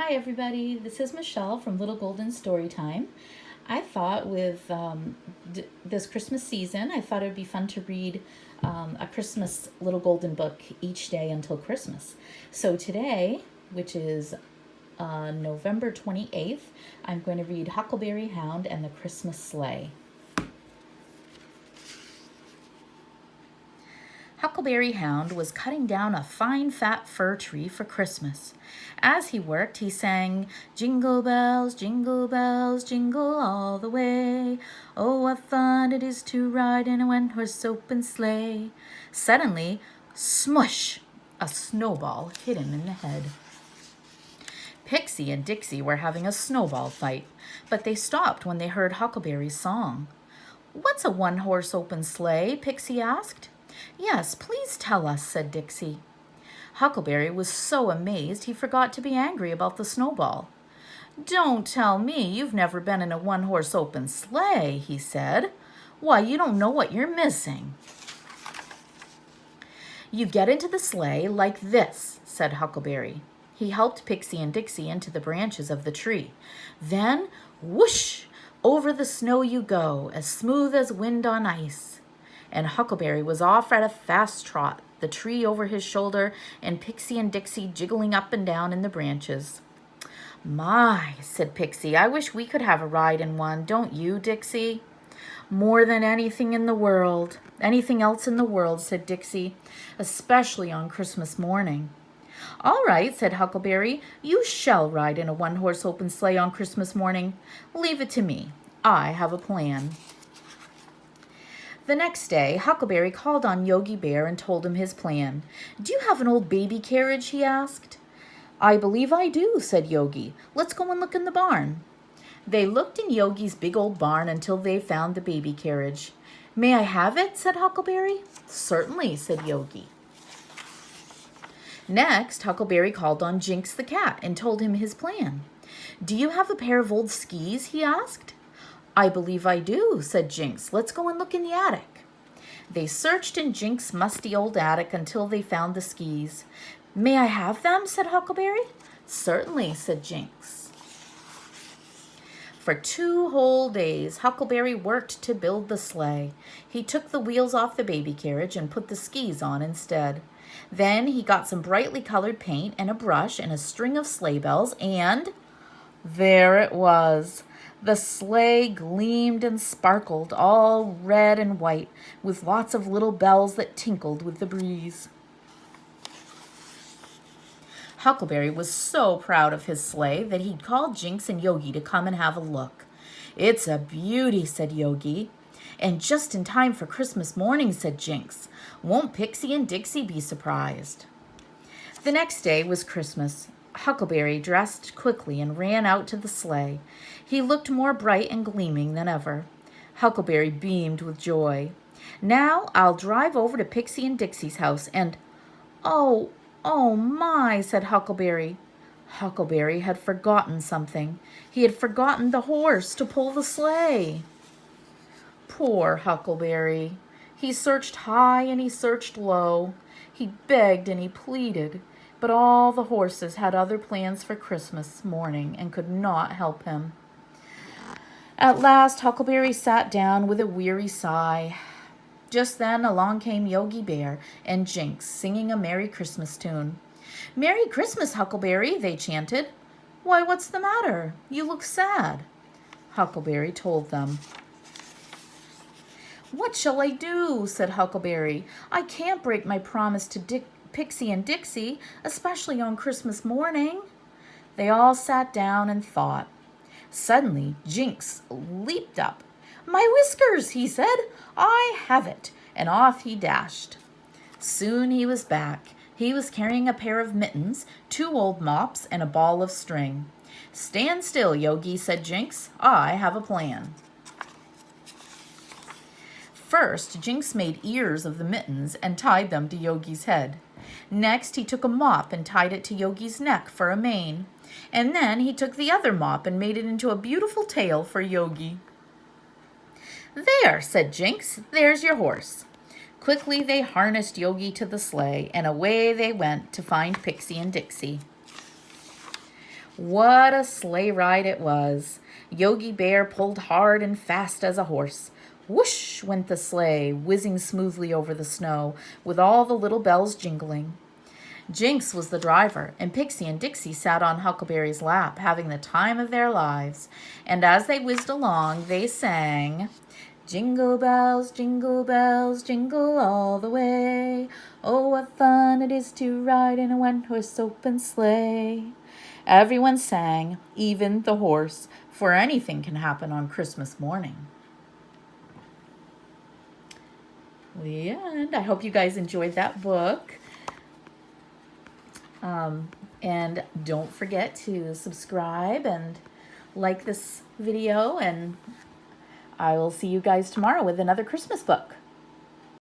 Hi everybody, this is Michelle from Little Golden Storytime. I thought with this Christmas season, I thought it would be fun to read a Christmas Little Golden book each day until Christmas. So today, which is November 28th, I'm going to read Huckleberry, Hound, and the Christmas Sleigh. Huckleberry Hound was cutting down a fine fat fir tree for Christmas. As he worked, he sang, jingle bells, jingle all the way. Oh, what fun it is to ride in a one-horse open sleigh. Suddenly, smush! A snowball hit him in the head. Pixie and Dixie were having a snowball fight, but they stopped when they heard Huckleberry's song. "What's a one-horse open sleigh?" Pixie asked. "Yes, please tell us," said Dixie. Huckleberry was so amazed he forgot to be angry about the snowball. "Don't tell me you've never been in a one-horse open sleigh," he said. "Why, you don't know what you're missing." "You get into the sleigh like this," said Huckleberry. He helped Pixie and Dixie into the branches of the tree. Then, whoosh, over the snow you go, as smooth as wind on ice. And Huckleberry was off at a fast trot, the tree over his shoulder, and Pixie and Dixie jiggling up and down in the branches. "My," said Pixie, "I wish we could have a ride in one, don't you, Dixie?" "More than anything in the world, anything else in the world," said Dixie, "especially on Christmas morning." "All right," said Huckleberry, "you shall ride in a one-horse open sleigh on Christmas morning. Leave it to me. I have a plan." The next day, Huckleberry called on Yogi Bear and told him his plan. "Do you have an old baby carriage?" he asked. "I believe I do," said Yogi. "Let's go and look in the barn." They looked in Yogi's big old barn until they found the baby carriage. "May I have it?" said Huckleberry. "Certainly," said Yogi. Next, Huckleberry called on Jinx the cat and told him his plan. "Do you have a pair of old skis?" he asked. "I believe I do," said Jinx. "Let's go and look in the attic." They searched in Jinx's musty old attic until they found the skis. "May I have them?" said Huckleberry. "Certainly," said Jinx. For 2 whole days, Huckleberry worked to build the sleigh. He took the wheels off the baby carriage and put the skis on instead. Then he got some brightly colored paint and a brush and a string of sleigh bells, and there it was. The sleigh gleamed and sparkled, all red and white, with lots of little bells that tinkled with the breeze. Huckleberry was so proud of his sleigh that he'd called Jinx and Yogi to come and have a look. "It's a beauty," said Yogi. "And just in time for Christmas morning," said Jinx. "Won't Pixie and Dixie be surprised?" The next day was Christmas. Huckleberry dressed quickly and ran out to the sleigh. He looked more bright and gleaming than ever. Huckleberry beamed with joy. "Now I'll drive over to Pixie and Dixie's house and—" "Oh, oh my," said Huckleberry. Huckleberry had forgotten something. He had forgotten the horse to pull the sleigh. Poor Huckleberry. He searched high and he searched low. He begged and he pleaded. But all the horses had other plans for Christmas morning and could not help him. At last, Huckleberry sat down with a weary sigh. Just then, along came Yogi Bear and Jinx, singing a Merry Christmas tune. "Merry Christmas, Huckleberry," they chanted. "Why, what's the matter? You look sad." Huckleberry told them. "What shall I do?" said Huckleberry. "I can't break my promise to Pixie and Dixie, especially on Christmas morning." They all sat down and thought. Suddenly, Jinx leaped up. "My whiskers," he said. "I have it." And off he dashed. Soon he was back. He was carrying a pair of mittens, 2 old mops, and a ball of string. "Stand still, Yogi," said Jinx. "I have a plan." First, Jinx made ears of the mittens and tied them to Yogi's head. Next, he took a mop and tied it to Yogi's neck for a mane. And then he took the other mop and made it into a beautiful tail for Yogi. "There," said Jinx, "there's your horse." Quickly they harnessed Yogi to the sleigh, and away they went to find Pixie and Dixie. What a sleigh ride it was. Yogi Bear pulled hard and fast as a horse. Whoosh went the sleigh, whizzing smoothly over the snow, with all the little bells jingling. Jinx was the driver, and Pixie and Dixie sat on Huckleberry's lap, having the time of their lives. And as they whizzed along, they sang, jingle bells, jingle all the way. Oh, what fun it is to ride in a one-horse open sleigh. Everyone sang, even the horse, for anything can happen on Christmas morning. The end. I hope you guys enjoyed that book. And don't forget to subscribe and like this video, and I will see you guys tomorrow with another Christmas book.